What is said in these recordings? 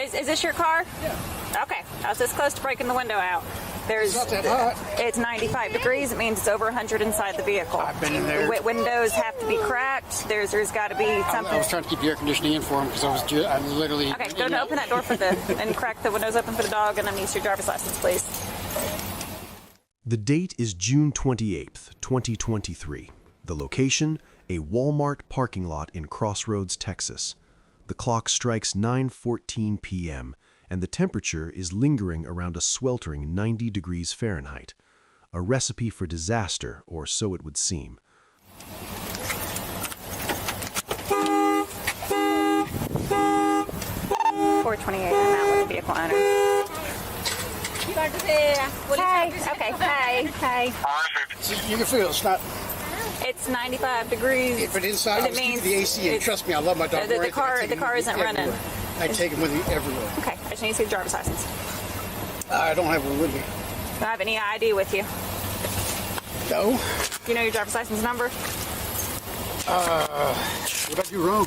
Is this your car? Yeah. Okay. I was this close to breaking the window out. It's not that hot. It's 95 degrees. It means it's over 100 inside the vehicle. I've been in there. The windows have to be cracked. There's got to be something. I was trying to keep the air conditioning in for him because I'm literally. Okay, go to open that door and crack the windows open for the dog, and I need your driver's license, please. The date is June 28th, 2023. The location, a Walmart parking lot in Crossroads, Texas. The clock strikes 9:14 p.m., and the temperature is lingering around a sweltering 90 degrees Fahrenheit. A recipe for disaster, or so it would seem. $428, I'm out with the vehicle owner. Hi. Okay. Hi. You can feel it's not. It's 95 degrees. But inside, I was keeping the AC in. Trust me, I love my dog. The car isn't running. I take him with me everywhere. Okay, I just need to see the driver's license. I don't have one with me. Do I have any ID with you? No. Do you know your driver's license number? What did I do wrong?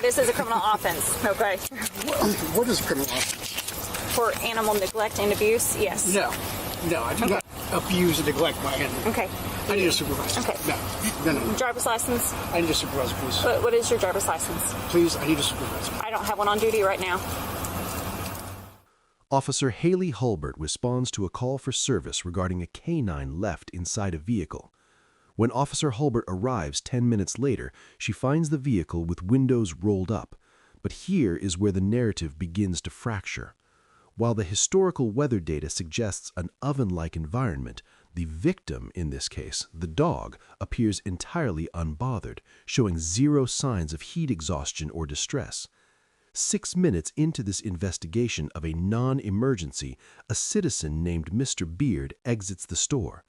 This is a criminal offense, okay? What is a criminal offense? For animal neglect and abuse, yes. No, I do not abuse and neglect my animal. Okay. I need a supervisor. Okay. No. Driver's license? I need a supervisor, please. What is your driver's license? Please, I need a supervisor. I don't have one on duty right now. Officer Haley Hullbert responds to a call for service regarding a canine left inside a vehicle. When Officer Hullbert arrives 10 minutes later, she finds the vehicle with windows rolled up. But here is where the narrative begins to fracture. While the historical weather data suggests an oven-like environment, the victim, in this case, the dog, appears entirely unbothered, showing zero signs of heat exhaustion or distress. 6 minutes into this investigation of a non-emergency, a citizen named Mr. Beard exits the store.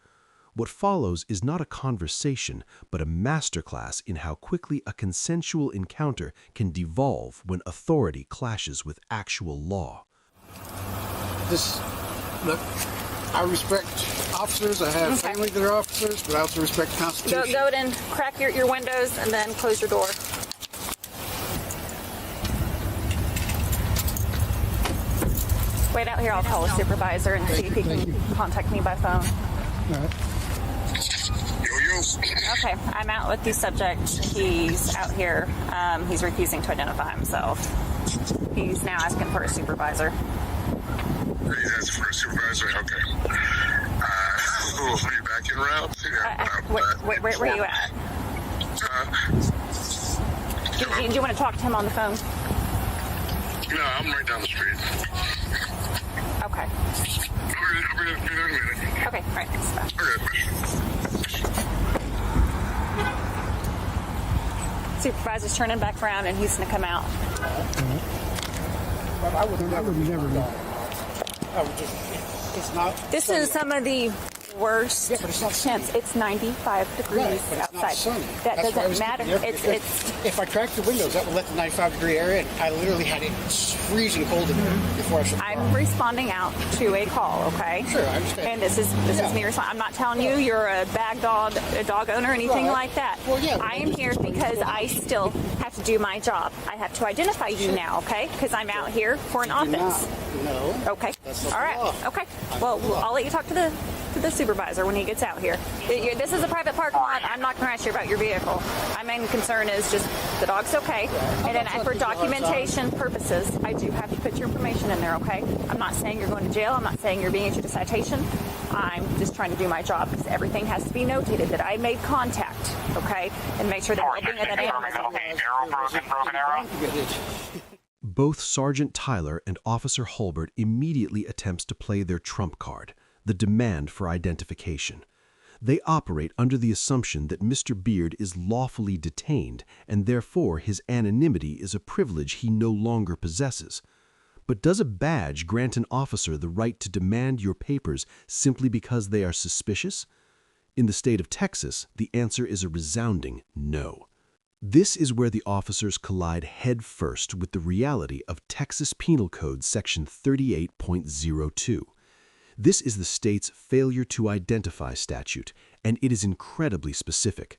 What follows is not a conversation, but a masterclass in how quickly a consensual encounter can devolve when authority clashes with actual law. Look, I respect officers. I have family that are officers, but I also respect the Constitution. Go and crack your windows and then close your door. Wait out here. I'll call a supervisor and see if he can contact me by phone. All right. Okay, I'm out with the subject. He's out here. He's refusing to identify himself. He's now asking for a supervisor. He's asking for a supervisor? Okay. Are you back in route? Where are you at? Do you want to talk to him on the phone? No, I'm right down the street. Okay. I'll be there in a minute. Okay, all right. Thanks, bye. Okay. Supervisor's turning back around and he's going to come out. I would never know. I would just, it's not. This sunny. is some of the worst Yeah, but it's not sunny. temps. It's 95 degrees Right, but it's outside. not sunny. That That's why I was doesn't matter. keeping the air- It's If I cracked the windows, that would let the 95-degree air in. I literally had it freezing cold in there before I shut the car. I'm responding out to a call, okay? Sure, I understand. And this is me responding. I'm not telling you you're a dog owner, or anything Right. like that. Well, yeah, I am here because I still have to do my job. I have to identify you now, okay? Because I'm out here for an offense. No. Okay. That's not All right. the law. Okay. Well, I'll let you talk to the supervisor when he gets out here. This is a private parking lot. I'm not going to ask you about your vehicle. My main concern is just the dog's okay. And then for documentation purposes, I do have to put your information in there, okay? I'm not saying you're going to jail. I'm not saying you're being issued a citation. I'm just trying to do my job because everything has to be notated that I made contact, okay? And make sure that well-being of that animal is okay. Broken arrow. Both Sergeant Tyler and Officer Hullbert immediately attempts to play their trump card, the demand for identification. They operate under the assumption that Mr. Beard is lawfully detained and therefore his anonymity is a privilege he no longer possesses. But does a badge grant an officer the right to demand your papers simply because they are suspicious? In the state of Texas, the answer is a resounding no. This is where the officers collide headfirst with the reality of Texas Penal Code Section 38.02. This is the state's failure to identify statute, and it is incredibly specific.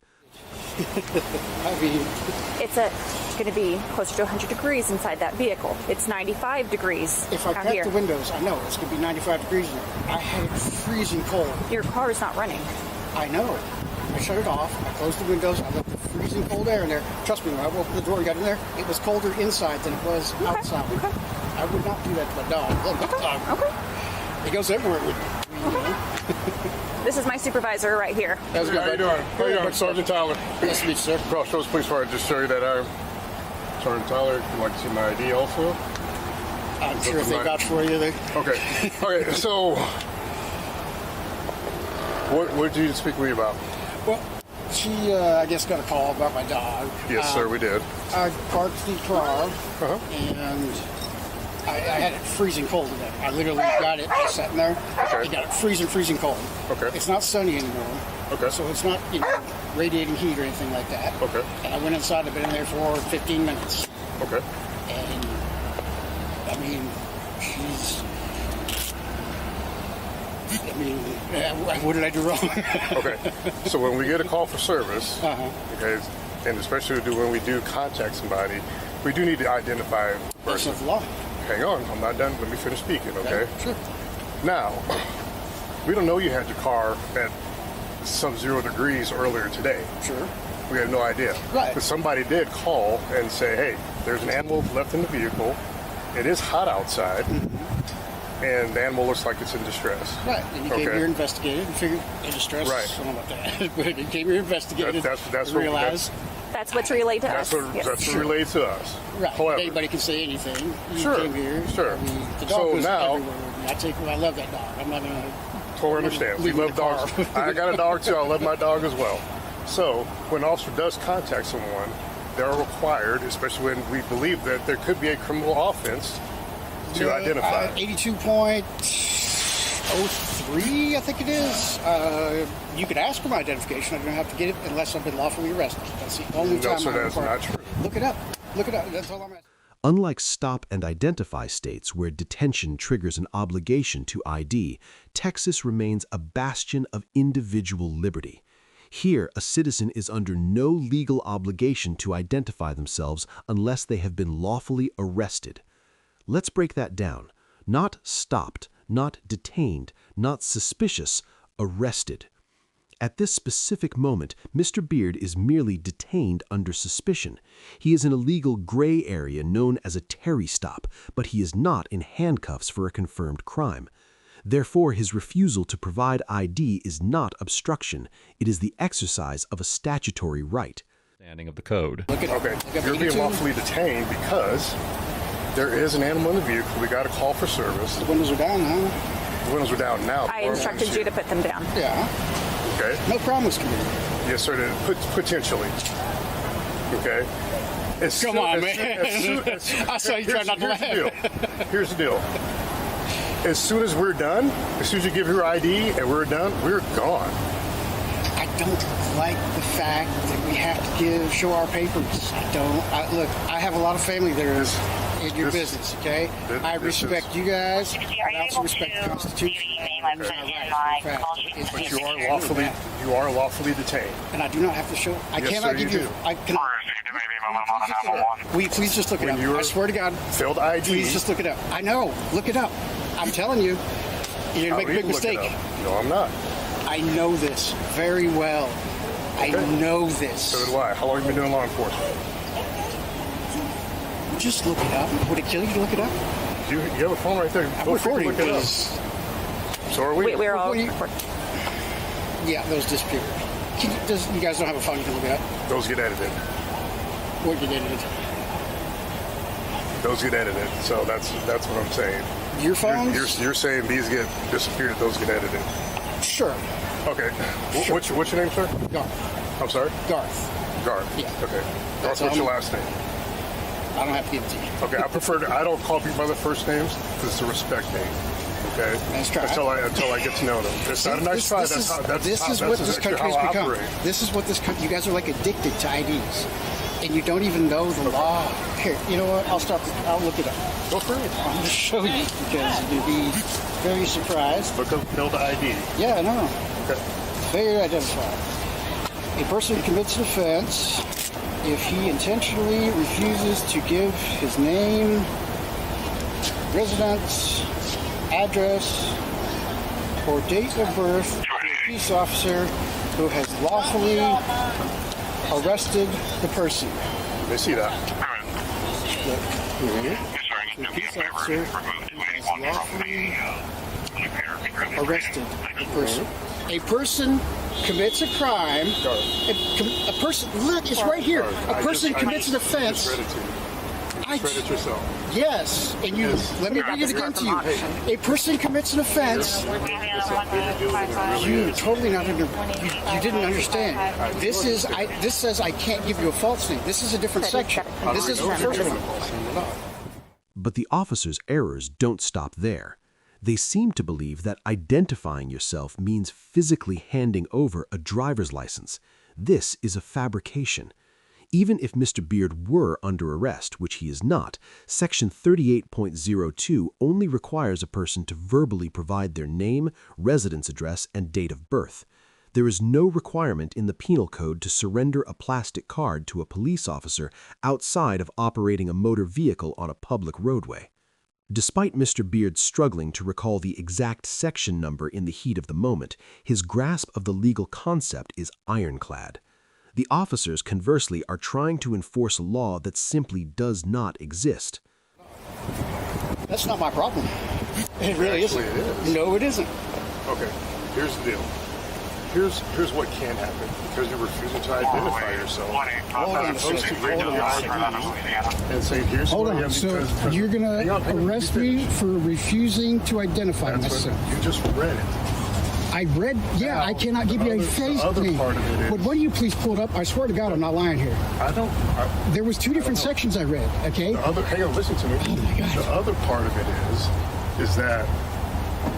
I mean, It's going to be closer to 100 degrees inside that vehicle. It's 95 degrees if I out crack here. the windows, I know it's going to be 95 degrees in there. I had it freezing cold. Your car is not running. I know. I shut it off. I closed the windows. I let the freezing cold air in there. Trust me, when I opened the door and got in there, it was colder inside than it was outside. Okay. I would not do that to my dog. I love my dog. Okay. He goes everywhere with me. This is my supervisor right here. How's it How you doing? How you doing, Sergeant Tyler? Nice to meet you, sir. Crossroads Police Fire. Just show you that I'm Sergeant Tyler. If you'd like to see my ID also. I'm sure if they vouch for you, they... Okay. Okay, so what did you speak with me about? Well, she, I guess, got a call about my dog. Yes, sir, we did. I parked the car, Uh-huh. and I had it freezing cold in there. I literally got it just sitting there. Okay. It got it freezing cold. Okay. It's not sunny anymore. Okay. So it's not, radiating heat or anything like that. Okay. And I went inside. I've been in there for 15 minutes. Okay. And, I mean, what did I do wrong? Okay. So when we get a call for service, Uh-huh. okay, and especially when we do contact somebody, we do need to identify the That's person. of the law. Hang on, I'm not done. Let me finish speaking, okay? Sure. Now, we don't know you had your car at sub-0 degrees earlier today. Sure. We had no idea. Right. But somebody did call and say, hey, there's an animal left in the vehicle. It is hot outside. And the animal looks like it's in distress. Right. And you came Okay. here, investigated, and figured in distress. Right. I don't know about that. But you came here, investigated, That's and what- realized. That's what's relayed to That's us. what, Yes. that's what relates to us. Right. However, Anybody can say anything. You Sure, came here. sure. I mean, the So dog was now- everywhere with me. I love that dog. I'm not going to... totally understand. We Leave love the car. dogs. I got a dog too. I love my dog as well. So when an officer does contact someone, they're required, especially when we believe that there could be a criminal offense, to identify. 82.03, I think it is. You could ask for my identification. I don't have to get it unless I've been lawfully arrested. That's the only No, time sir, I'm that's required. not true. Look it up. Look it up. That's all I'm asking. Unlike stop and identify states where detention triggers an obligation to ID, Texas remains a bastion of individual liberty. Here, a citizen is under no legal obligation to identify themselves unless they have been lawfully arrested. Let's break that down. Not stopped, not detained, not suspicious, arrested. At this specific moment, Mr. Beard is merely detained under suspicion. He is in a legal gray area known as a Terry stop, but he is not in handcuffs for a confirmed crime. Therefore, his refusal to provide ID is not obstruction. It is the exercise of a statutory right. Understanding of the code. Look it up. Okay, Look up you're being 82. lawfully detained because there is an animal in the vehicle. We got a call for service. The windows are down, huh? The windows are down now. I instructed you to put them down. Yeah. Okay. No promise committed. Yes, sir. Potentially. Okay. Come on, man. I saw you try not to laugh. Here's the deal. As soon as we're done, as soon as you give your ID and we're done, we're gone. I don't like the fact that we have to show our papers. I don't. Look, I have a lot of family that are in your this- business, okay? I this respect is- you guys. Are I you also able respect the to Constitution. view your name I put in my call sheet? But you are lawfully detained. And I do not have to show. I Yes, cannot sir, give you you. do. I can. Please just look it When up. you were- I swear to God. Failed ID. Please just look it up. I know. Look it up. I'm telling you. You're gonna make a big mistake. No, I'm not. I know this very well. I know this. So do I. How long have you been doing law enforcement? Just look it up. Would it kill you to look it up? You have a phone right there. I'm Feel free to recording look it up. because So are we. We're all What do you- recording. yeah, those disappeared. You guys don't have a phone you can look it up? Those get edited. What you did? Those get edited. So that's what I'm saying. Your phones? You're saying these get disappeared. Those get edited. Sure. Okay. Sure. What's your name, sir? Garth. I'm sorry. Garth. Garth. Yeah. Okay. That's Garth, what's your all. last name? I don't have to give it to you. Okay. I don't call people by their first names because it's a respect name. Okay. Nice try. Until I get to know them. It's not a nice try. This is what that's this actually country's how I become. operate. This is what this country. You guys are like addicted to IDs, and you don't even know the law. Here, you know what? I'll stop. I'll look it up. Go for it. I'm going to show you because you'll be very surprised. Look up Build ID. Yeah, I know. Okay. Very identified. A person commits an offense if he intentionally refuses to give his name, residence, address, or date of birth to a police officer who has lawfully arrested the person. They see that. The police officer who has lawfully arrested the person. A person commits a crime. A person, look, it's right here. A person commits an offense. Read it yourself. Yes, and you let me read it again to you. A person commits an offense. You totally not under. You didn't understand. This says I can't give you a false name. This is a different section. This is the first one. But the officer's errors don't stop there. They seem to believe that identifying yourself means physically handing over a driver's license. This is a fabrication. Even if Mr. Beard were under arrest, which he is not, Section 38.02 only requires a person to verbally provide their name, residence address, and date of birth. There is no requirement in the Penal Code to surrender a plastic card to a police officer outside of operating a motor vehicle on a public roadway. Despite Mr. Beard struggling to recall the exact section number in the heat of the moment, his grasp of the legal concept is ironclad. The officers, conversely, are trying to enforce a law that simply does not exist. That's not my problem. It really isn't. It is. No, it isn't. Okay, here's the deal. Here's what can happen because you're refusing to identify yourself. Hold on a second. Hold on a second. And say, here's Hold who I on. am So because you're going hang on, to arrest me for refusing to identify That's myself. what you just read it. I read, yeah, Now, I cannot give you a the face other name. part of it is- But why don't you please pull it up? I swear to God, I'm not lying here. There was two different sections I read, okay? Hang on, listen to me. Oh my God. The other part of it is that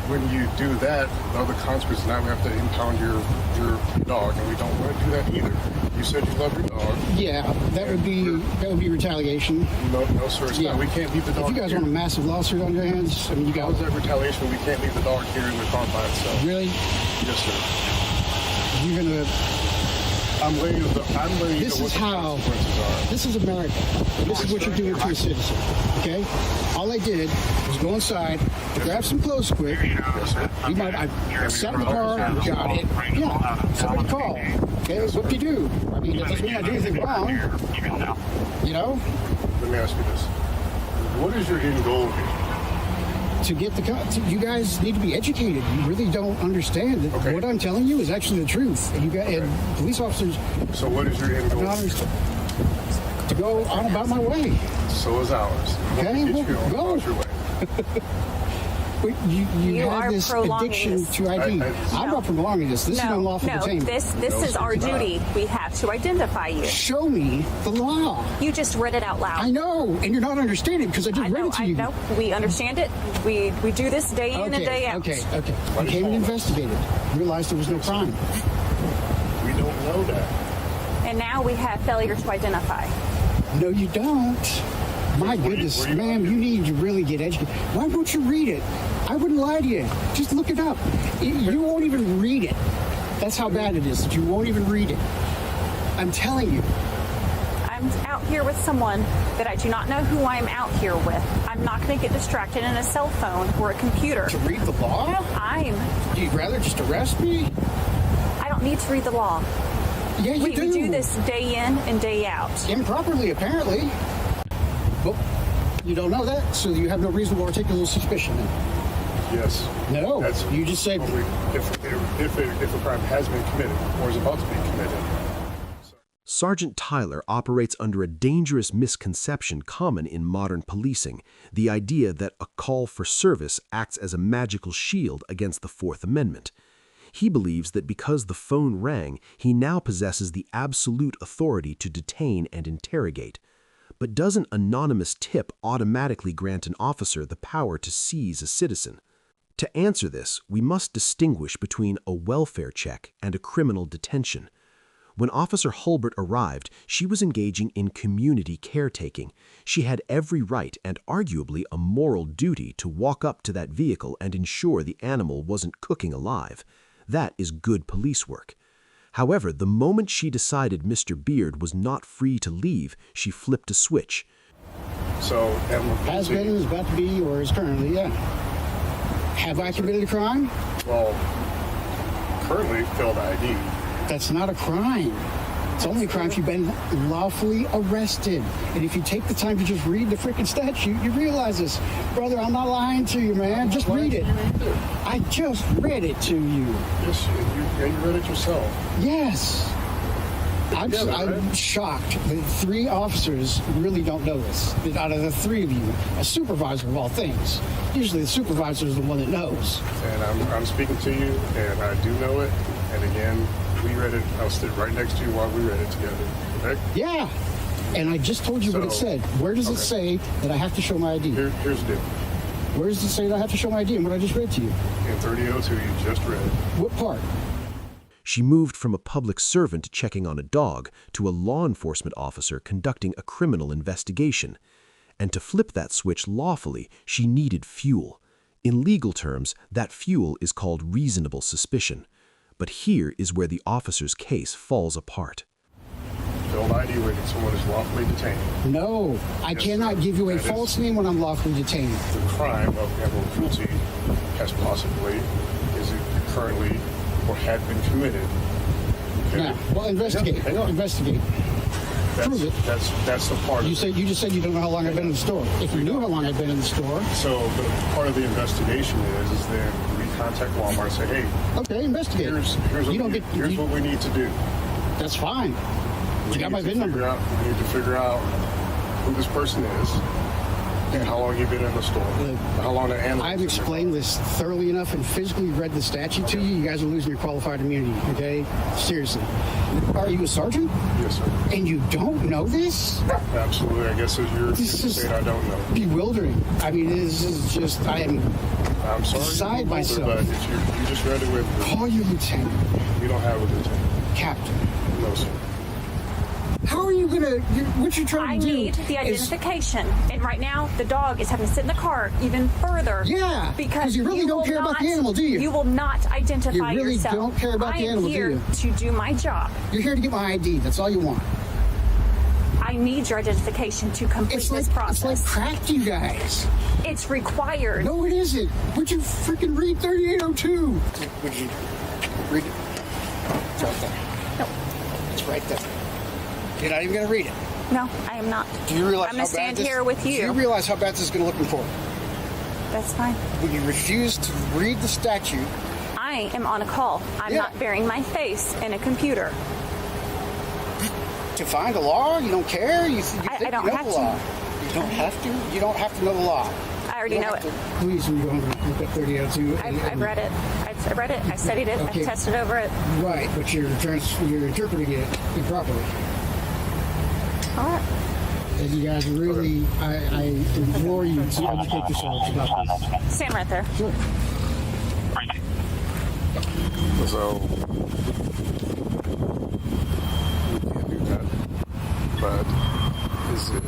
when you do that, the other consequence is now we have to impound your dog, and we don't want to do that either. You said you love your dog. Yeah, that would be retaliation. No, sir, it's not. We can't leave the dog If you guys here. want a massive lawsuit on your hands, I mean, you How guys is that retaliation? We can't leave the dog here in the car by itself. really, Yes, sir. you're gonna. I'm letting you know what the consequences are. This is America. This is what you're doing to a citizen, okay? All I did was go inside, grab some clothes quick. I sat in the car, got it. Yeah, somebody call. Okay, that's what you do. I mean, that doesn't mean I do anything wrong. You know, Let me ask you this. What is your end goal here? to get you guys need to be educated. You really don't understand that Okay. what I'm telling you is actually the truth. And you got and police officers So what is your end goal? not understand. To go on about my way. So is ours. Okay, Get you well, on go. your way. But you You have are this prolonging addiction this. to ID. I'm not prolonging this. This is No, unlawful no, detainment. this is our duty. We have to identify you. Show me the law. You just read it out loud. I know, and you're not understanding because I just read it to you. I know. We understand it. We do this day in and day out. Okay. I came and investigated. Realized there was no crime. We don't know that. And now we have failure to identify. No, you don't. My goodness, were you- ma'am, you need to really get educated. Why won't you read it? I wouldn't lie to you. Just look it up. You won't even read it. That's how bad it is that you won't even read it. I'm telling you. I'm out here with someone that I do not know who I'm out here with. I'm not going to get distracted in a cell phone or a computer. To read the law? You'd rather just arrest me? I don't need to read the law. Yeah, you We do. do this day in and day out. Improperly, apparently. But you don't know that, so you have no reasonable articulable suspicion. Yes. No, you just said. If a crime has been committed or is about to be committed. Sergeant Tyler operates under a dangerous misconception common in modern policing, the idea that a call for service acts as a magical shield against the Fourth Amendment. He believes that because the phone rang, he now possesses the absolute authority to detain and interrogate. But does an anonymous tip automatically grant an officer the power to seize a citizen? To answer this, we must distinguish between a welfare check and a criminal detention. When Officer Hullbert arrived, she was engaging in community caretaking. She had every right and arguably a moral duty to walk up to that vehicle and ensure the animal wasn't cooking alive. That is good police work. However, the moment she decided Mr. Beard was not free to leave, she flipped a switch. So, Has been, is about to be, or is currently, yeah. Have I committed a crime? well, currently failed ID. That's not a crime. It's only a crime if you've been lawfully arrested. And if you take the time to just read the freaking statute, you realize this. Brother, I'm not lying to you, man. Just read it. I just read it to you. Yes, you read it yourself. Yes. I'm shocked that 3 officers really don't know this. That out of the 3 of you, a supervisor of all things. Usually the supervisor is the one that knows. And I'm speaking to you, and I do know it. And again, we read it. I was sitting right next to you while we read it together. Okay? Yeah. And I just told you what it said. Where does it say that I have to show my ID? Here's the deal. Where does it say that I have to show my ID and what I just read to you? In 3002, you just read. What part? She moved from a public servant checking on a dog to a law enforcement officer conducting a criminal investigation. And to flip that switch lawfully, she needed fuel. In legal terms, that fuel is called reasonable suspicion. But here is where the officer's case falls apart. Failed ID when someone is lawfully detained. No, I cannot give you a false name when I'm lawfully detained. The crime of animal cruelty has possibly, is it currently, or had been committed. Okay? Now, well, investigate. Hang on. Investigate. Prove it. That's the part. You just said you don't know how long I've been in the store. If you knew how long I've been in the store. So the part of the investigation is then we contact Walmart and say, hey, Okay, investigate. here's what we need to do. That's fine. We You got my need to VIN number. We need to figure out who this person is and how long you've been in the store. How long the animal. I've explained this thoroughly enough and physically read the statute to you. You guys are losing your qualified immunity, okay? Seriously. Are you a sergeant? Yes, sir. And you don't know this? Absolutely. I guess you're This is saying I don't know. bewildering. I mean, this is just, I am I'm sorry. beside you're myself. But if you just read it with. Call your lieutenant. You don't have a lieutenant. Captain. No, sir. How are you gonna, what you're I trying to do need the is- identification. And right now, the dog is having to sit in the car even further. Yeah, Because 'cause you really don't will care about the not- animal, do you? You will not identify You really yourself. don't care about the animal, do I am you? here to do my job. You're here to get my ID. That's all you want. I need your identification to complete It's this like process. crack, you guys. It's required. No, it isn't. Would you freaking read 3802? Would you read it? It's right there. No. It's right there. You're not even gonna read it. No, I am not. Do you realize I'm gonna how bad stand this- here with Do you you. realize how bad this is gonna look in court? That's fine. When you refuse to read the statute, I am on a call. I'm Yeah. not burying my face in a computer. to find a law, you don't care. You think I you don't know have the to. law. You don't have to. You don't have to know the law. I already know it. Please, when you go home, look at 3002. I've read it. I read it. I studied it. Okay. I tested over it. Right, but you're interpreting it improperly. All right. And you guys really, I implore you to educate yourselves about this. Stand right there. Sure. So we can't do that. But is it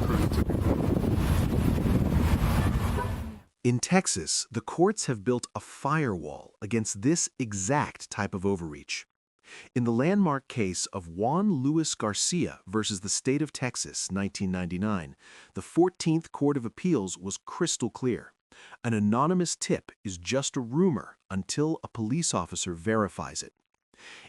prudent to do that? In Texas, the courts have built a firewall against this exact type of overreach. In the landmark case of Juan Luis Garcia versus the state of Texas, 1999, the 14th Court of Appeals was crystal clear. An anonymous tip is just a rumor until a police officer verifies it.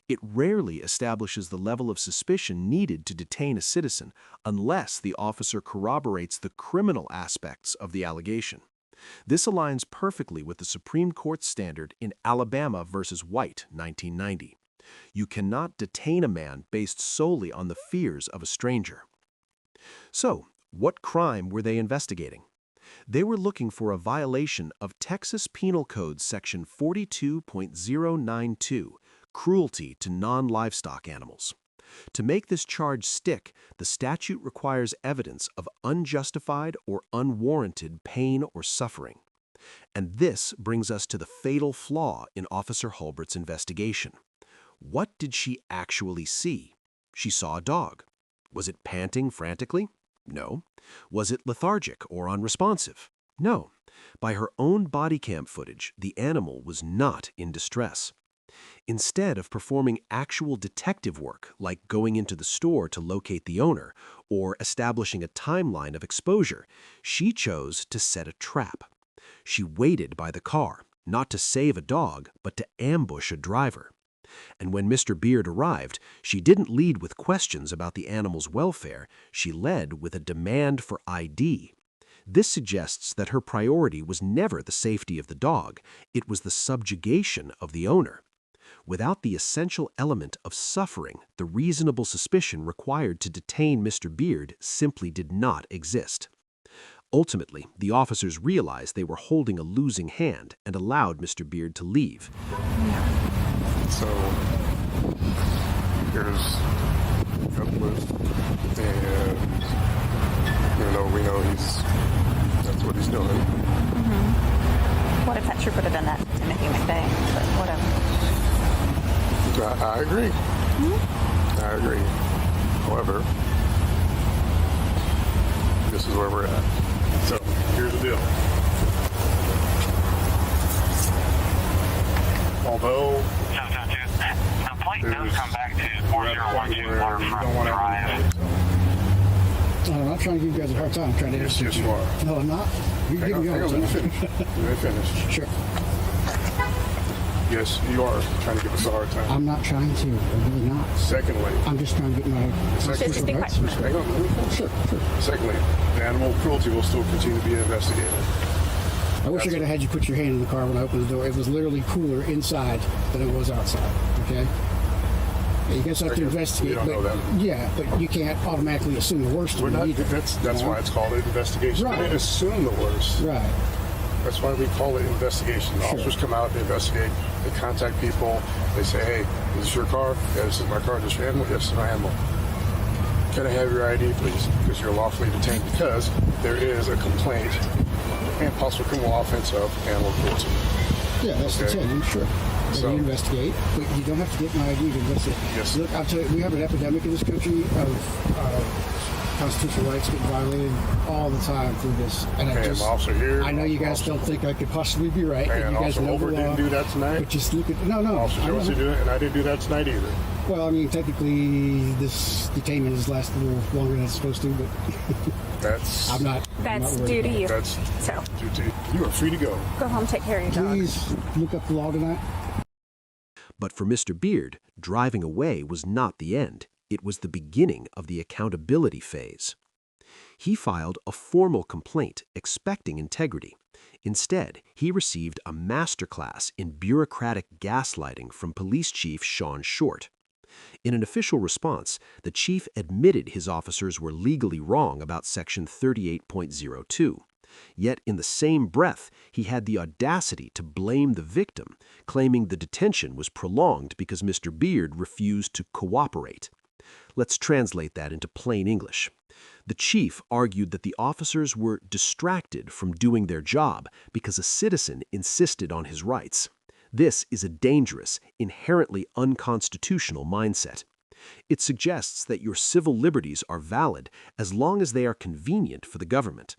It rarely establishes the level of suspicion needed to detain a citizen unless the officer corroborates the criminal aspects of the allegation. This aligns perfectly with the Supreme Court standard in Alabama versus White, 1990. You cannot detain a man based solely on the fears of a stranger. So, what crime were they investigating? They were looking for a violation of Texas Penal Code Section 42.092, cruelty to non-livestock animals. To make this charge stick, the statute requires evidence of unjustified or unwarranted pain or suffering. And this brings us to the fatal flaw in Officer Hullbert's investigation. What did she actually see? She saw a dog. Was it panting frantically? No. Was it lethargic or unresponsive? No. By her own body cam footage, the animal was not in distress. Instead of performing actual detective work, like going into the store to locate the owner or establishing a timeline of exposure, she chose to set a trap. She waited by the car, not to save a dog, but to ambush a driver. And when Mr. Beard arrived, she didn't lead with questions about the animal's welfare, she led with a demand for ID. This suggests that her priority was never the safety of the dog, it was the subjugation of the owner. Without the essential element of suffering, the reasonable suspicion required to detain Mr. Beard simply did not exist. Ultimately, the officers realized they were holding a losing hand and allowed Mr. Beard to leave. So here's Uplift, and even though we know that's what he's doing. What if that trooper would have done that in a human day? But whatever. I agree. I agree. However, this is where we're at. So here's the deal. Although the plate does come back to 4012 Waterfront Drive. I'm not trying to give you guys a hard time. I'm trying to answer yes, you are. No, I'm not. You Hang give on, me a hard let me time. finish. Let me finish. Sure. Yes, you are trying to give us a hard time. I'm not trying to. I'm really not. Secondly, I'm just trying to get my Just be quiet. hang on, let me finish. Sure. Secondly, the animal cruelty will still continue to be investigated. I wish I could have had you put your hand in the car when I opened the door. It was literally cooler inside than it was outside. Okay. Yeah, you guys have to investigate. We don't know but, that. Yeah, but you can't automatically assume the worst. We're of it not. either, That's you know? why it's called an investigation. Right. We didn't assume the worst. Right. That's why we call it investigation. The officers come out, they investigate, they contact people, they say, hey, is this your car? Yeah, this is my car. Is this your animal? Yes, it's my animal. Can I have your ID, please? Because you're lawfully detained because there is a complaint and possible criminal offense of animal cruelty. Yeah, that's the Okay. thing. I'm sure. And So- you investigate, but you don't have to get my ID to investigate. Yes. Look, I'll tell you, we have an epidemic in this country of constitutional rights getting violated all the time through this. And Okay, I'm officer here. I know you guys Officer- don't think I could possibly be right. And you guys Officer know the Hullbert law. didn't do that tonight. But just look at no. Officer I know. Josie did it, and I didn't do that tonight either. Well, I mean, technically, this detainment has lasted a little longer than it's supposed to, but That's I'm not. That's worried due to about it. you. That's So you are free to go. go home, take care of your dog. Please look up the law tonight. But for Mr. Beard, driving away was not the end. It was the beginning of the accountability phase. He filed a formal complaint expecting integrity. Instead, he received a masterclass in bureaucratic gaslighting from Police Chief Sean Short. In an official response, the chief admitted his officers were legally wrong about Section 38.02. Yet in the same breath, he had the audacity to blame the victim, claiming the detention was prolonged because Mr. Beard refused to cooperate. Let's translate that into plain English. The chief argued that the officers were distracted from doing their job because a citizen insisted on his rights. This is a dangerous, inherently unconstitutional mindset. It suggests that your civil liberties are valid as long as they are convenient for the government.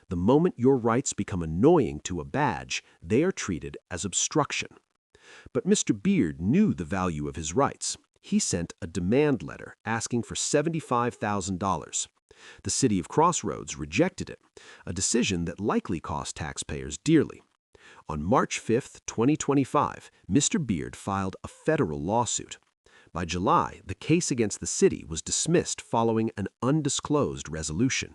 The moment your rights become annoying to a badge, they are treated as obstruction. But Mr. Beard knew the value of his rights. He sent a demand letter asking for $75,000. The city of Crossroads rejected it, a decision that likely cost taxpayers dearly. On March 5, 2025, Mr. Beard filed a federal lawsuit. By July, the case against the city was dismissed following an undisclosed resolution.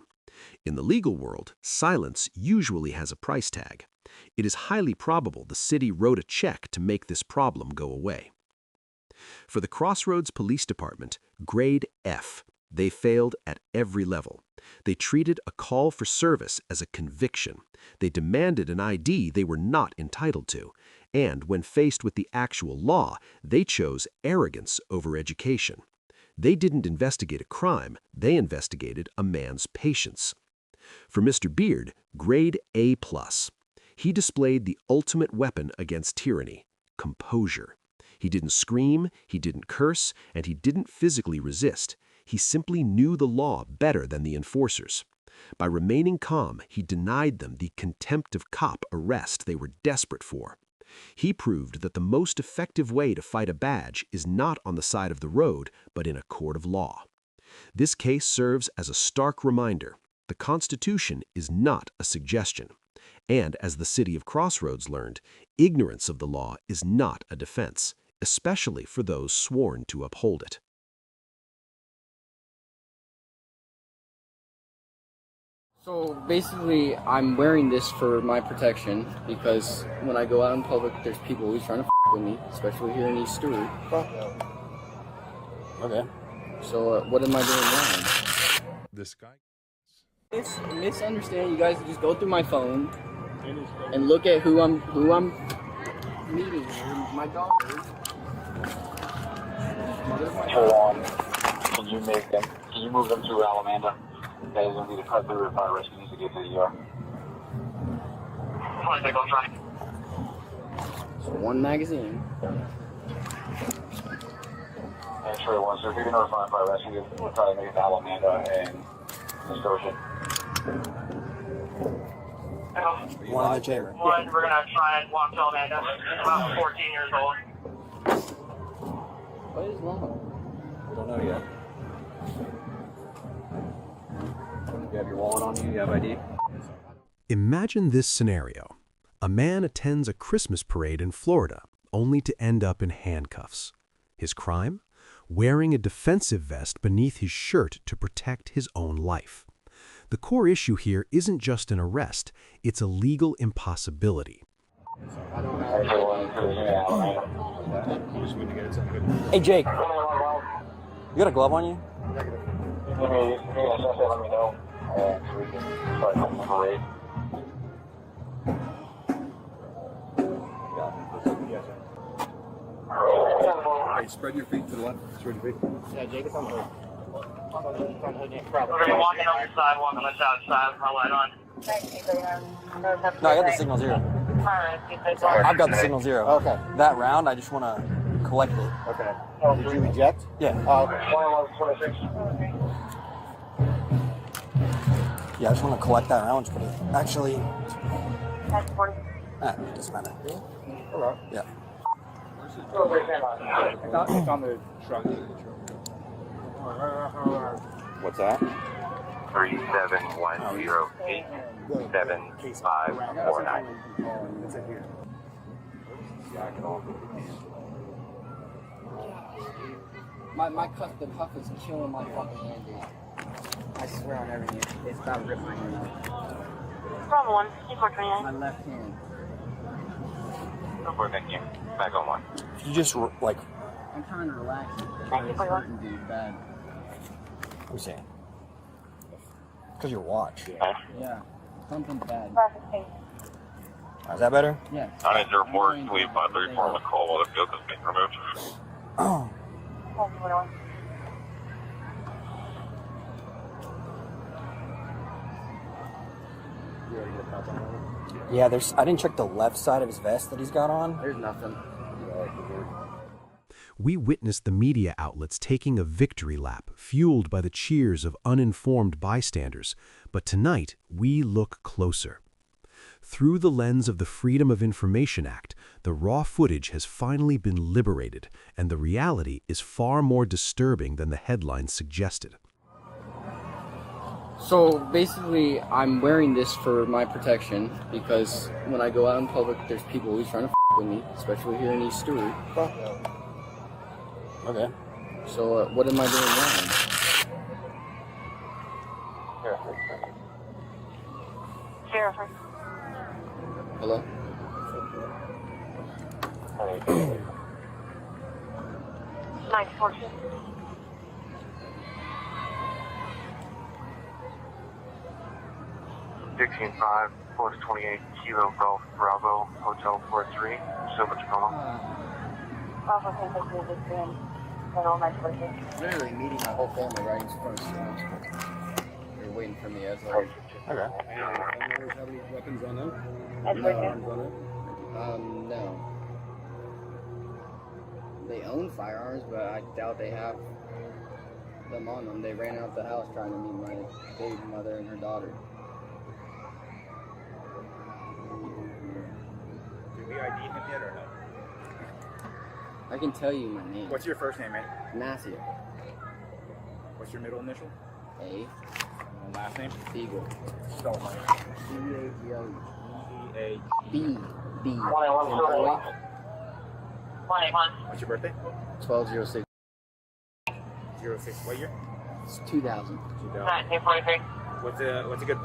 In the legal world, silence usually has a price tag. It is highly probable the city wrote a check to make this problem go away. For the Crossroads Police Department, grade F. They failed at every level. They treated a call for service as a conviction. They demanded an ID they were not entitled to. And when faced with the actual law, they chose arrogance over education. They didn't investigate a crime, they investigated a man's patience. For Mr. Beard, grade A+. He displayed the ultimate weapon against tyranny, composure. He didn't scream, he didn't curse, and he didn't physically resist. He simply knew the law better than the enforcers. By remaining calm, he denied them the contempt of cop arrest they were desperate for. He proved that the most effective way to fight a badge is not on the side of the road, but in a court of law. This case serves as a stark reminder: the Constitution is not a suggestion. And as the city of Crossroads learned, ignorance of the law is not a defense, especially for those sworn to uphold it. So basically, I'm wearing this for my protection because when I go out in public, there's people always trying to with me, especially here in East Stewart. Okay. So what am I doing wrong? This guy. It's misunderstanding. You guys just go through my phone and look at who I'm meeting here. My daughter. Hold on. Can you move them to Alamanda? Guys don't need to cut through if fire rescue needs to get to the ER. I'll try. So one magazine. And sure one, so if you can notify fire rescue, we'll try to make it to Alamanda and Scotia. One in the chamber. One, we're gonna try and walk to Alamanda. About 14 years old. What is wrong? We don't know yet. You have your wallet on you? You have ID? Imagine this scenario. A man attends a Christmas parade in Florida, only to end up in handcuffs. His crime? Wearing a defensive vest beneath his shirt to protect his own life. The core issue here isn't just an arrest, it's a legal impossibility. Hey, Jake. You got a glove on you? Let me know. And so we can start the parade. Hey, spread your feet to the left. Spread your feet. Yeah, Jake, it's on the hood. We're going to walk in on your side, walk on the south side with my light on. No, I got the signal 0. I've got the signal 0. Okay. That round, I just want to collect it. Okay. Did you eject? Yeah. 26. Yeah, I just want to collect that round. But actually, it doesn't matter. Yeah. It's on the truck. What's that? 371087549. The cuff is killing my fucking hand, dude. I swear on everything. It's about to rip my hand. Problem 1, My 429. left hand. Thank you. Back on 1. You just, like, I'm trying to relax. It's hurting, dude, bad. I'm saying. Because your watch. Yeah. Something's bad. Is that better? Yeah. I need to report to leave by 34 on the call while the vehicle is being removed. Oh. Yeah, I didn't check the left side of his vest that he's got on. There's nothing. We witnessed the media outlets taking a victory lap, fueled by the cheers of uninformed bystanders. But tonight, we look closer. Through the lens of the Freedom of Information Act, the raw footage has finally been liberated, and the reality is far more disturbing than the headlines suggested. So basically, I'm wearing this for my protection because when I go out in public, there's people always trying to with me, especially here in East Stewart. Okay. So what am I doing wrong? Hello? Nice horses. $16.5, course 28, Kilo Golf Bravo, Hotel 43, Silver Tacoma. Literally meeting my whole family right in front of school. They're waiting for me as like. Okay. Have any weapons on them? No. They own firearms, but I doubt they have them on them. They ran out the house trying to meet my baby mother and her daughter. you ID'd him yet or no? I can tell you my name. What's your first name, man? Matthew. What's your middle initial? A. And last name? Beagle. Spell it. B-A-G-L-E. B-A. B. B. 181. What's your birthday? 1206. 06. What year? It's 2000. 1943. What's a good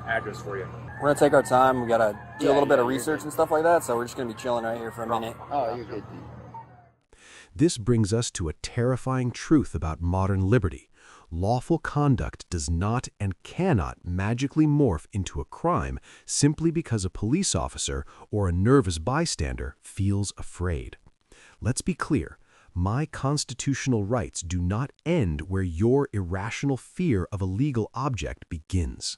address for you? We're gonna take our time. We gotta do a little bit of research and stuff like that, so we're just gonna be chilling right here for a minute. Oh, you're good, dude. This brings us to a terrifying truth about modern liberty. Lawful conduct does not and cannot magically morph into a crime simply because a police officer or a nervous bystander feels afraid. Let's be clear. My constitutional rights do not end where your irrational fear of a legal object begins.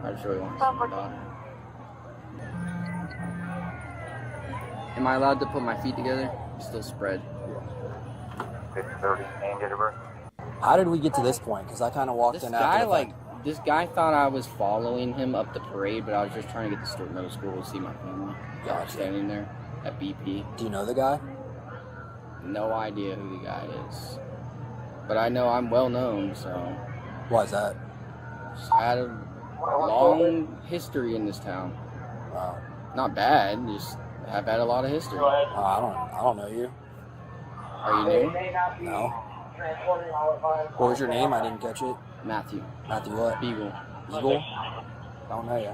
I just really want to see my daughter. Am I allowed to put my feet together? Still spread. 6:30. Name, date of birth. How did we get to this point? Because I kind of walked This in guy, after the fact. this guy thought I was following him up the parade, but I was just trying to get to Stewart Middle School to see my family. Gotcha. Standing there at BP. Do you know the guy? No idea who the guy is. But I know I'm well known, so. Why is that? Just had a long history in this town. Wow. Not bad, just have had a lot of history. I don't know you. Are you new? No. What was your name? I didn't catch it. Matthew. Matthew what? Beagle. Eagle? Don't know you.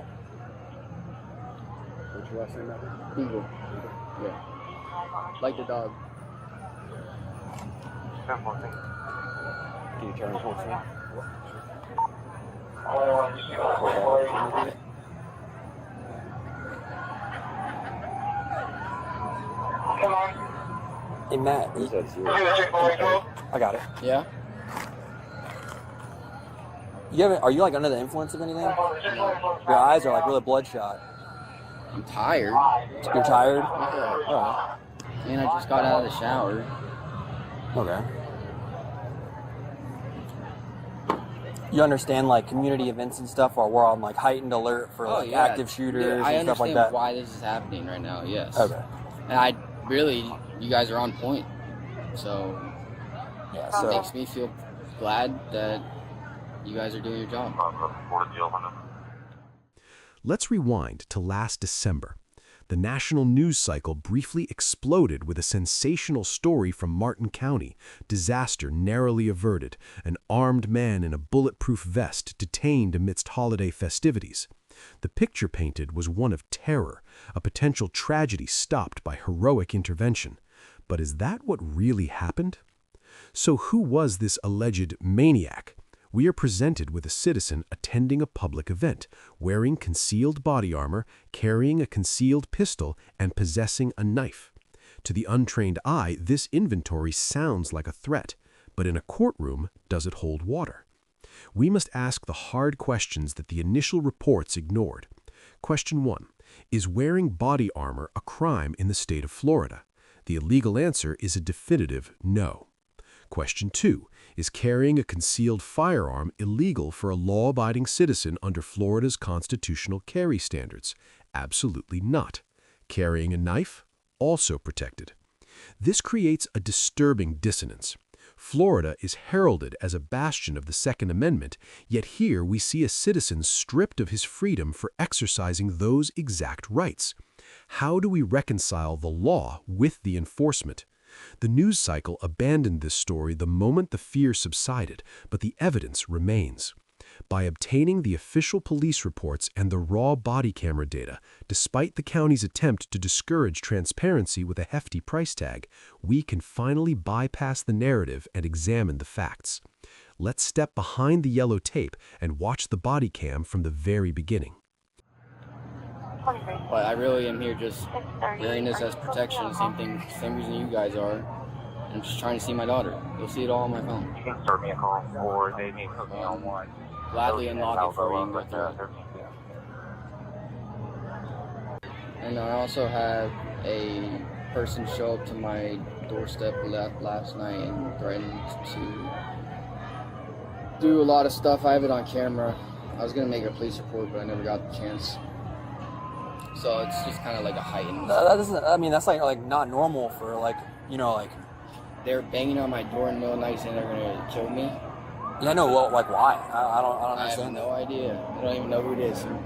What's your last name, Matthew? Beagle. Yeah. Like the dog. Can you turn towards me? Come on. Hey, Matt. I got it. Yeah? Are you like under the influence of anything? Your eyes are like really bloodshot. I'm tired. You're tired? Oh. And I just got out of the shower. Okay. You understand like community events and stuff where we're on like heightened alert for like active shooters I and stuff like understand that? why this is happening right now, yes. Okay. And you guys are on point. So, Yeah, it so makes me feel glad that you guys are doing your job. Let's rewind to last December. The national news cycle briefly exploded with a sensational story from Martin County. Disaster narrowly averted. An armed man in a bulletproof vest detained amidst holiday festivities. The picture painted was one of terror, a potential tragedy stopped by heroic intervention. But is that what really happened? So who was this alleged maniac? We are presented with a citizen attending a public event, wearing concealed body armor, carrying a concealed pistol, and possessing a knife. To the untrained eye, this inventory sounds like a threat, but in a courtroom, does it hold water? We must ask the hard questions that the initial reports ignored. Question 1. Is wearing body armor a crime in the state of Florida? The illegal answer is a definitive no. Question 2. Is carrying a concealed firearm illegal for a law-abiding citizen under Florida's constitutional carry standards? Absolutely not. Carrying a knife? Also protected. This creates a disturbing dissonance. Florida is heralded as a bastion of the Second Amendment, yet here we see a citizen stripped of his freedom for exercising those exact rights. How do we reconcile the law with the enforcement? The news cycle abandoned this story the moment the fear subsided, but the evidence remains. By obtaining the official police reports and the raw body camera data, despite the county's attempt to discourage transparency with a hefty price tag, we can finally bypass the narrative and examine the facts. Let's step behind the yellow tape and watch the body cam from the very beginning. But I really am here just wearing this as protection, same reason you guys are. I'm just trying to see my daughter. You'll see it all on my phone. You can start me a call, or they may put me on one. Gladly unlock it for you and go through it. And I also had a person show up to my doorstep last night and threatened to do a lot of stuff. I have it on camera. I was going to make a police report, but I never got the chance. So it's just kind of like a heightened. That doesn't. I mean, that's like not normal for like like. They're banging on my door in the middle of the night saying they're gonna kill me. Yeah, no. Well, like why? I don't I have understand. no idea. I don't even know who it is. Some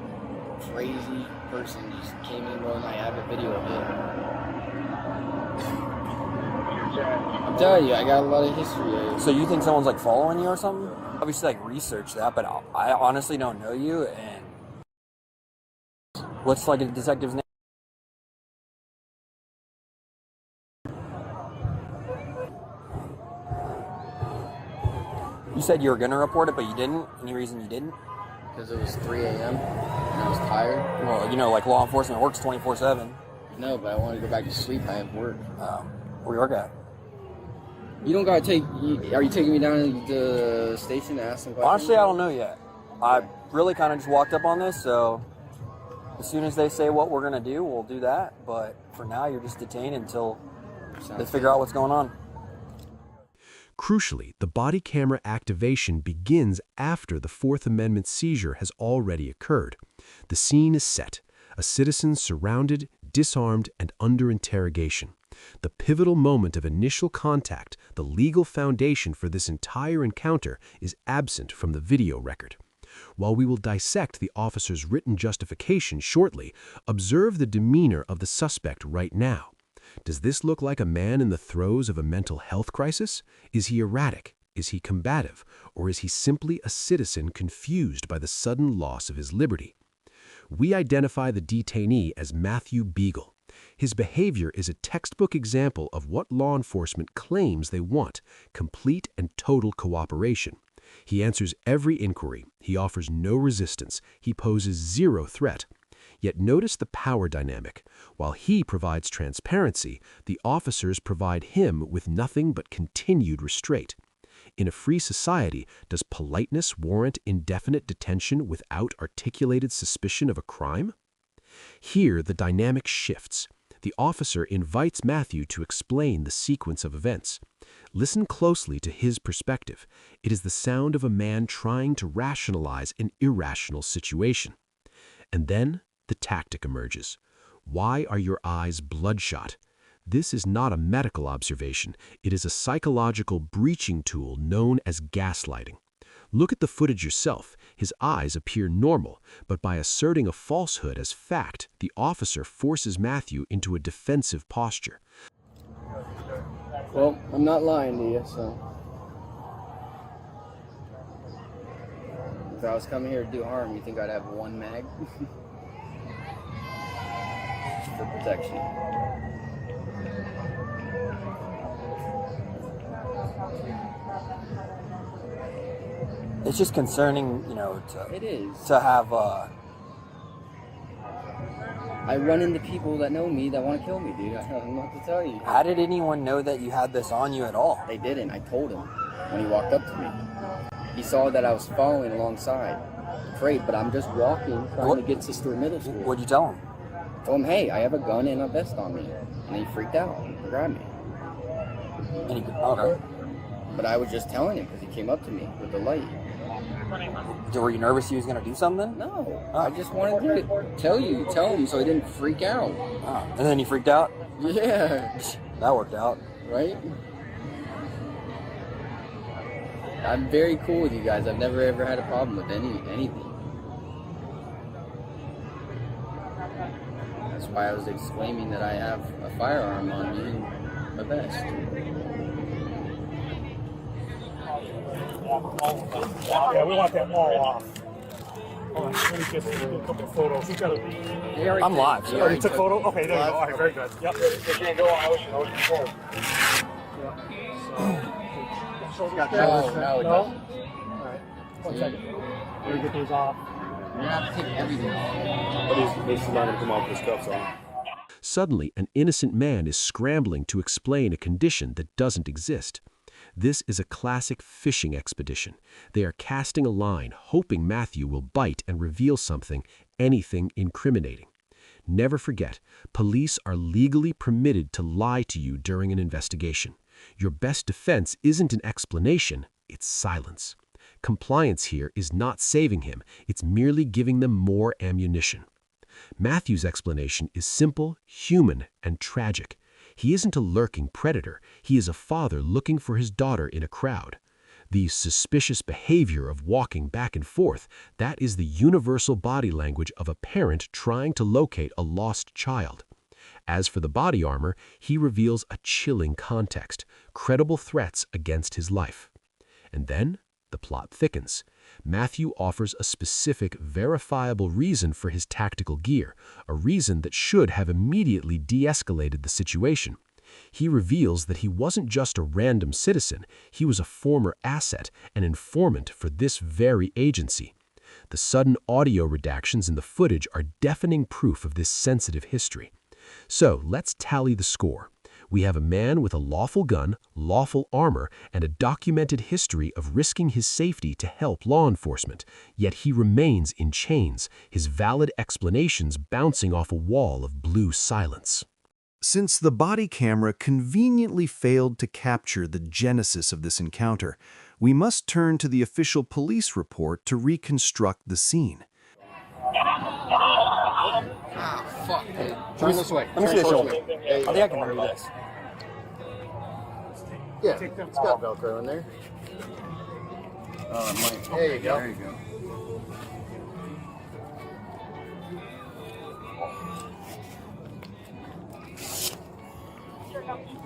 crazy person just came in the middle of the night. I have a video of it. I'm telling you, I got a lot of history. So you think someone's like following you or something? Obviously, like research that, but I honestly don't know you. And what's like a detective's name? You said you were gonna report it, but you didn't. Any reason you didn't? Because it was 3 a.m. and I was tired. Well, like law enforcement works 24/7. No, but I want to go back to sleep. I have work. Where you work at? You don't gotta take. Are you taking me down to the station to ask some questions? Honestly, I don't know yet. I really kind of just walked up on this, so as soon as they say what we're gonna do, we'll do that. But for now, you're just detained until they figure out what's going on. Crucially, the body camera activation begins after the Fourth Amendment seizure has already occurred. The scene is set, a citizen surrounded, disarmed, and under interrogation. The pivotal moment of initial contact, the legal foundation for this entire encounter, is absent from the video record. While we will dissect the officer's written justification shortly, observe the demeanor of the suspect right now. Does this look like a man in the throes of a mental health crisis? Is he erratic? Is he combative? Or is he simply a citizen confused by the sudden loss of his liberty? We identify the detainee as Matthew Beagle. His behavior is a textbook example of what law enforcement claims they want: complete and total cooperation. He answers every inquiry. He offers no resistance. He poses zero threat. Yet notice the power dynamic. While he provides transparency, the officers provide him with nothing but continued restraint. In a free society, does politeness warrant indefinite detention without articulated suspicion of a crime? Here, the dynamic shifts. The officer invites Matthew to explain the sequence of events. Listen closely to his perspective. It is the sound of a man trying to rationalize an irrational situation. And then, the tactic emerges. Why are your eyes bloodshot? This is not a medical observation. It is a psychological breaching tool known as gaslighting. Look at the footage yourself. His eyes appear normal, but by asserting a falsehood as fact, the officer forces Matthew into a defensive posture. Well, I'm not lying to you, so. If I was coming here to do harm, you think I'd have one mag? For protection. It's just concerning, It is. to have. I run into people that know me that want to kill me, dude. I don't know what to tell you. How did anyone know that you had this on you at all? They didn't. I told him when he walked up to me. He saw that I was following alongside. Great, but I'm just walking, trying to get to Stewart Middle School. What'd you tell him? I told him, hey, I have a gun and a vest on me. And he freaked out and grabbed me. Okay. But I was just telling him because he came up to me with the light. Were you nervous he was going to do something? No. I just wanted to tell him so he didn't freak out. Oh. And then he freaked out? Yeah. That worked out. Right? I'm very cool with you guys. I've never ever had a problem with anything. That's why I was exclaiming that I have a firearm on me and a vest. Yeah, we want that all off. Hold on, let me just do a couple of photos. You gotta. I'm live. You already took photo? Okay, there you go. All right, very good. Yep. No. No? All right. 1 second. Let me get these off. You're gonna have to take everything off. But he's not gonna come out with his cuffs on. Suddenly, an innocent man is scrambling to explain a condition that doesn't exist. This is a classic fishing expedition. They are casting a line, hoping Matthew will bite and reveal something, anything incriminating. Never forget, police are legally permitted to lie to you during an investigation. Your best defense isn't an explanation, it's silence. Compliance here is not saving him, it's merely giving them more ammunition. Matthew's explanation is simple, human, and tragic. He isn't a lurking predator. He is a father looking for his daughter in a crowd. The suspicious behavior of walking back and forth, that is the universal body language of a parent trying to locate a lost child. As for the body armor, he reveals a chilling context, credible threats against his life. And then the plot thickens. Matthew offers a specific, verifiable reason for his tactical gear, a reason that should have immediately de-escalated the situation. He reveals that he wasn't just a random citizen, he was a former asset, an informant for this very agency. The sudden audio redactions in the footage are deafening proof of this sensitive history. So let's tally the score. We have a man with a lawful gun, lawful armor, and a documented history of risking his safety to help law enforcement, yet he remains in chains, his valid explanations bouncing off a wall of blue silence. Since the body camera conveniently failed to capture the genesis of this encounter, we must turn to the official police report to reconstruct the scene. Fuck. Turn this way. Let me see the shoulder. I think I can remove this. Yeah, it's got Velcro in there. There you go. There you go.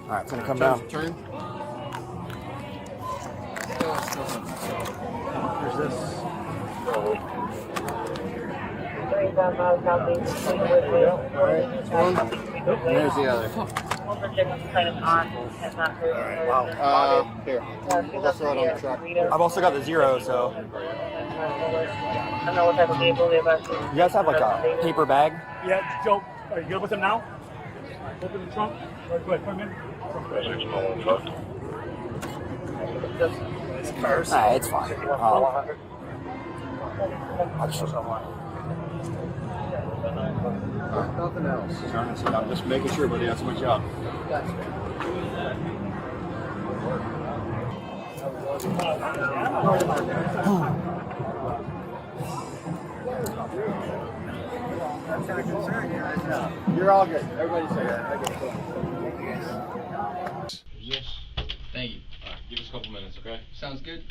All right, it's gonna come down. Turn. Where's this? There's the other. Wow. Here. I'll throw it on the truck. I've also got the 0, so. You guys have like a paper bag? Yeah, Joe, are you good with him now? Open the trunk. Go ahead, come in. Nah, it's fine. Nothing else. I'm just making sure, buddy. That's my job. You're all good. Everybody say that. Yes. Thank you. All right, give us a couple minutes, okay? Sounds good.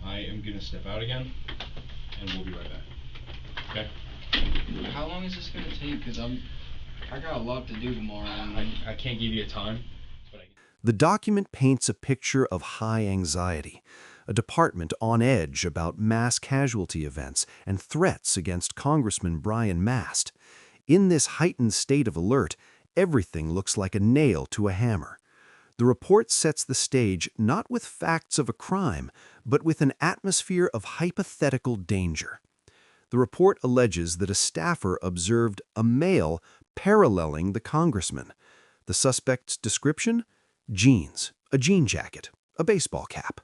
I am gonna step out again, and we'll be right back. Okay? How long is this gonna take? Because I got a lot to do tomorrow. And I can't give you a time, but I can. The document paints a picture of high anxiety, a department on edge about mass casualty events and threats against Congressman Brian Mast. In this heightened state of alert, everything looks like a nail to a hammer. The report sets the stage not with facts of a crime, but with an atmosphere of hypothetical danger. The report alleges that a staffer observed a male paralleling the congressman. The suspect's description? Jeans, a jean jacket, a baseball cap.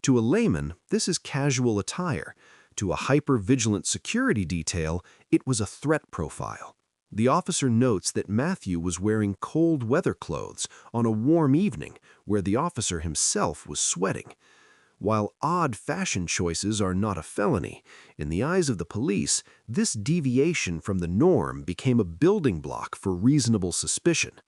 To a layman, this is casual attire. To a hyper-vigilant security detail, it was a threat profile. The officer notes that Matthew was wearing cold weather clothes on a warm evening where the officer himself was sweating. While odd fashion choices are not a felony, in the eyes of the police, this deviation from the norm became a building block for reasonable suspicion.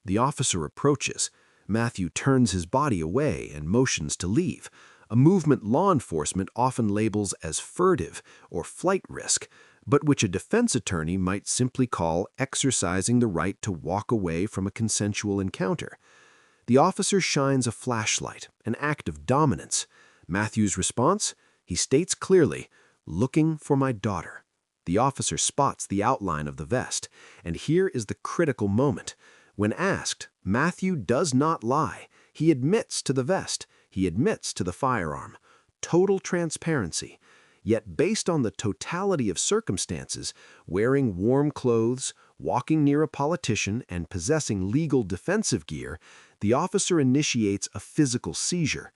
The officer approaches. Matthew turns his body away and motions to leave, a movement law enforcement often labels as furtive or flight risk, but which a defense attorney might simply call exercising the right to walk away from a consensual encounter. The officer shines a flashlight, an act of dominance. Matthew's response? He states clearly, "Looking for my daughter." The officer spots the outline of the vest, and here is the critical moment. When asked, Matthew does not lie. He admits to the vest. He admits to the firearm. Total transparency. Yet based on the totality of circumstances, wearing warm clothes, walking near a politician, and possessing legal defensive gear, the officer initiates a physical seizure.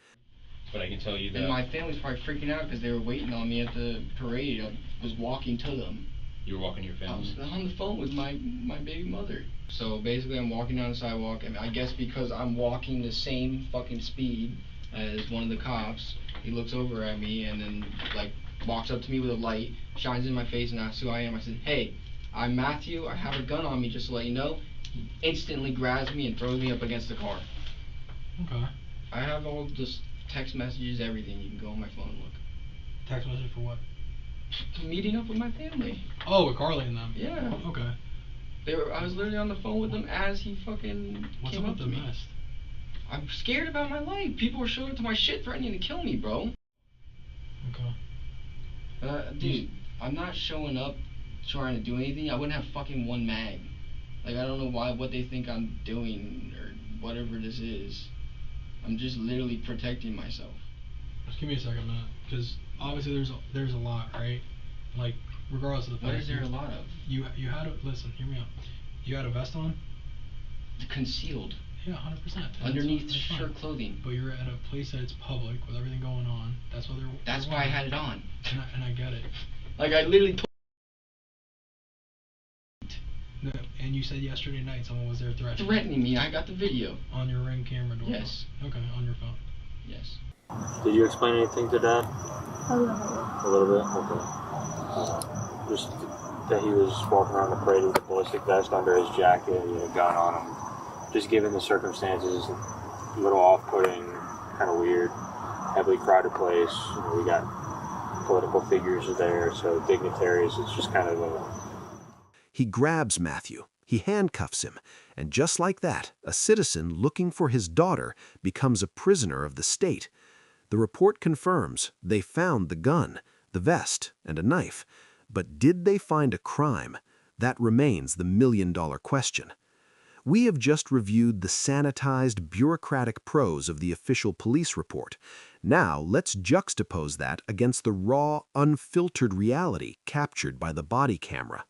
But I can tell you that... And my family's probably freaking out because they were waiting on me at the parade. I was walking to them. You were walking to your family? I was on the phone with my baby mother. So basically I'm walking down the sidewalk, and I guess because I'm walking the same fucking speed as one of the cops. He looks over at me and then like walks up to me with a light, shines in my face, and asks who I am. I said, "Hey, I'm Matthew. I have a gun on me, just to let you know." He instantly grabs me and throws me up against the car. Okay. I have all this text messages, everything. You can go on my phone and look. Text message for what? Meeting up with my family. Oh, with Carly and them. Yeah. Okay. I was literally on the phone with them as he fucking What's came up up with to the me. mess? I'm scared about my life. People are showing up to my shit threatening to kill me, bro. Okay. Dude, I'm not showing up trying to do anything. I wouldn't have fucking one mag. Like, I don't know what they think I'm doing or whatever this is. I'm just literally protecting myself. Just give me a second, Matt, because obviously there's a lot, right? Like, regardless of the fact. What is there a lot of? You had a, listen, hear me out. You had a vest on? Concealed. Yeah, 100%. Underneath shirt clothing. But you're at a place that's public with everything going on. That's why That's why I had it on. And I get it. Like, I literally told. No, and you said yesterday night someone was there Threatening me. I got the video. On your Ring camera door? Yes. Okay, on your phone. Yes. Did you explain anything to Dad? A little bit. A little bit? Okay. Just that he was walking around the parade with a ballistic vest under his jacket, he had a gun on him. Just given the circumstances, a little off-putting, kind of weird, heavily crowded place. You know, we got political figures there, so dignitaries, it's just kind of a... He grabs Matthew, he handcuffs him, and just like that, a citizen looking for his daughter becomes a prisoner of the state. The report confirms they found the gun, the vest, and a knife. But did they find a crime? That remains the million-dollar question. We have just reviewed the sanitized, bureaucratic prose of the official police report. Now, let's juxtapose that against the raw, unfiltered reality captured by the body camera.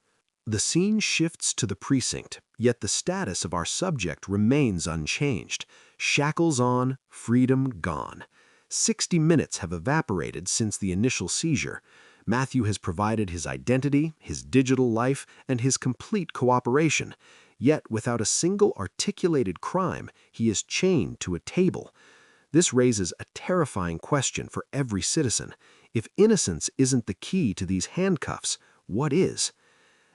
The scene shifts to the precinct, yet the status of our subject remains unchanged. Shackles on, freedom gone. 60 minutes have evaporated since the initial seizure. Matthew has provided his identity, his digital life, and his complete cooperation. Yet, without a single articulated crime, he is chained to a table. This raises a terrifying question for every citizen. If innocence isn't the key to these handcuffs, what is?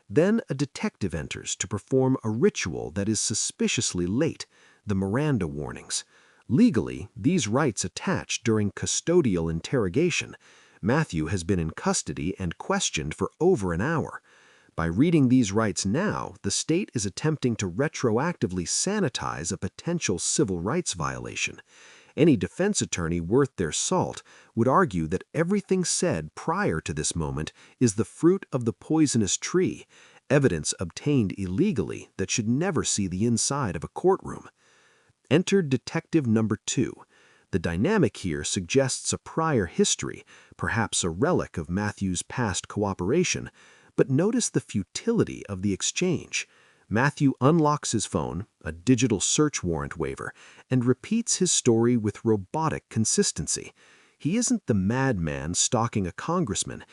Then a detective enters to perform a ritual that is suspiciously late, the Miranda warnings. Legally, these rights attach during custodial interrogation. Matthew has been in custody and questioned for over an hour. By reading these rights now, the state is attempting to retroactively sanitize a potential civil rights violation. Any defense attorney worth their salt would argue that everything said prior to this moment is the fruit of the poisonous tree, evidence obtained illegally that should never see the inside of a courtroom. Enter Detective Number 2. The dynamic here suggests a prior history, perhaps a relic of Matthew's past cooperation, but notice the futility of the exchange. Matthew unlocks his phone, a digital search warrant waiver, and repeats his story with robotic consistency. He isn't the madman stalking a congressman.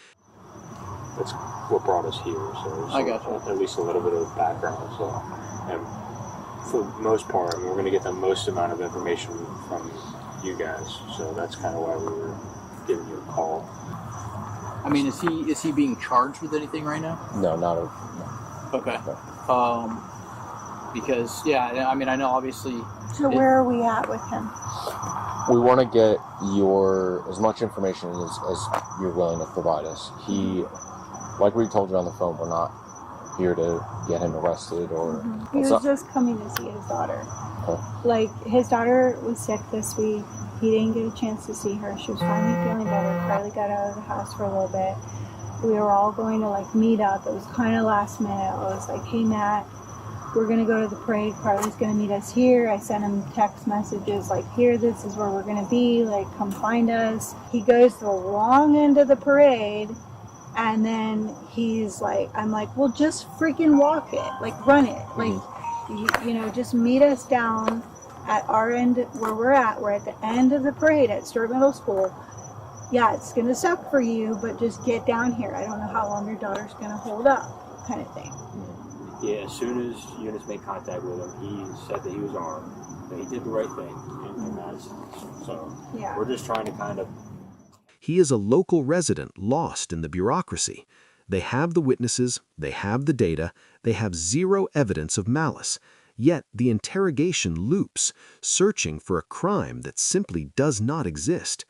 That's what brought us here, so I got you. At least a little bit of background. So, and for the most part, I mean, we're going to get the most amount of information from you guys, so that's kind of why we were giving you a call. I mean, is he being charged with anything right now? No, not a... No. Okay. Because, yeah, I mean, I know obviously... So where are we at with him? We want to get as much information as you're willing to provide us. Like we told you on the phone, we're not here to get him arrested or... He was just coming to see his daughter. Okay. Like, his daughter was sick this week. He didn't get a chance to see her. She was finally feeling better. Carly got out of the house for a little bit. We were all going to, like, meet up. It was kind of last minute. I was like, hey, Matt, we're going to go to the parade. Carly's going to meet us here. I sent him text messages like, here, this is where we're going to be. Like, come find us. He goes to the wrong end of the parade. And then he's like, I'm like, well, just freaking walk it. Like, run it. Like, you know, just meet us down at our end where we're at. We're at the end of the parade at Stewart Middle School. Yeah, it's going to suck for you, but just get down here. I don't know how long your daughter's going to hold up, kind of thing. Yeah, as soon as units made contact with him, he said that he was armed. he did the right thing in that sense. So Yeah. we're just trying to kind of. He is a local resident lost in the bureaucracy. They have the witnesses, they have the data, they have zero evidence of malice. Yet the interrogation loops, searching for a crime that simply does not exist.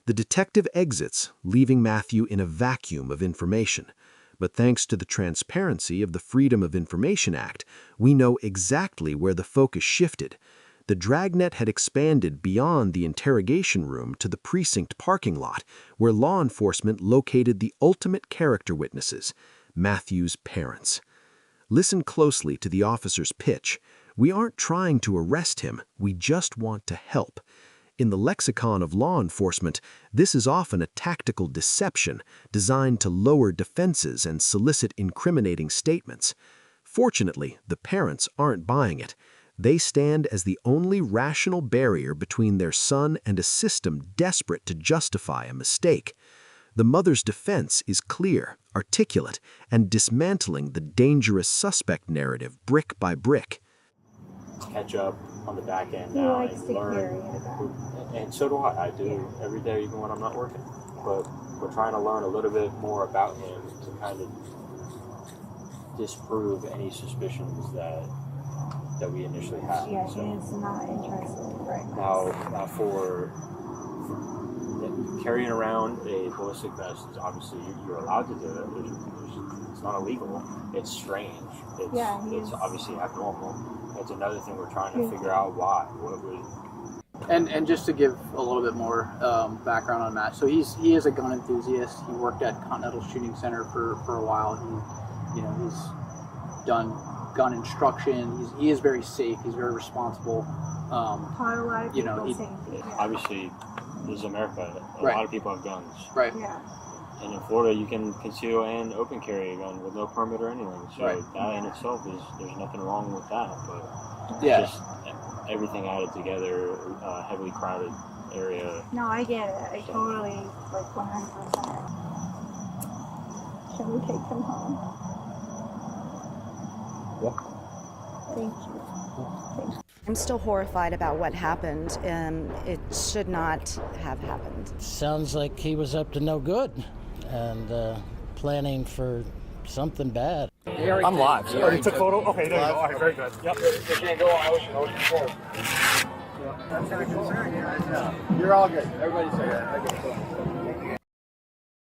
The detective exits, leaving Matthew in a vacuum of information. But thanks to the transparency of the Freedom of Information Act, we know exactly where the focus shifted. The dragnet had expanded beyond the interrogation room to the precinct parking lot, where law enforcement located the ultimate character witnesses, Matthew's parents. Listen closely to the officer's pitch. We aren't trying to arrest him, we just want to help. In the lexicon of law enforcement, this is often a tactical deception designed to lower defenses and solicit incriminating statements. Fortunately, the parents aren't buying it. They stand as the only rational barrier between their son and a system desperate to justify a mistake. The mother's defense is clear, articulate, and dismantling the dangerous suspect narrative brick by brick. Catch up on the back end He now likes and to learn. carry it. And so do I. I do every day, even when I'm not working. But we're trying to learn a little bit more about him to kind of disprove any suspicions that we initially had. Yeah, So he is not interested right now for carrying around a ballistic vest, obviously you're allowed to do it. It's not illegal. It's strange. It's obviously abnormal. It's another thing we're trying to figure out why. What would. And just to give a little bit more background on Matt, so he is a gun enthusiast. He worked at Continental Shooting Center for a while. He's done gun instruction. He is very safe. He's very responsible. Taught a lot of people safety. Obviously, this is America. A Right. lot of people have guns. Right. Yeah. And in Florida, you can conceal and open carry a gun with no permit or anything. So Right. that in itself there's nothing wrong with that. But Yeah. just everything added together, heavily crowded area. No, I get it. I totally, 100%. Shall we take him home? Thank you. I'm still horrified about what happened, and it should not have happened. Sounds like he was up to no good and planning for something bad. I'm live. Oh, you took photo? Okay, there you go. All right, very good. Yep. You can't go on Ocean 4. That's not a concern. You're all good. Everybody's safe.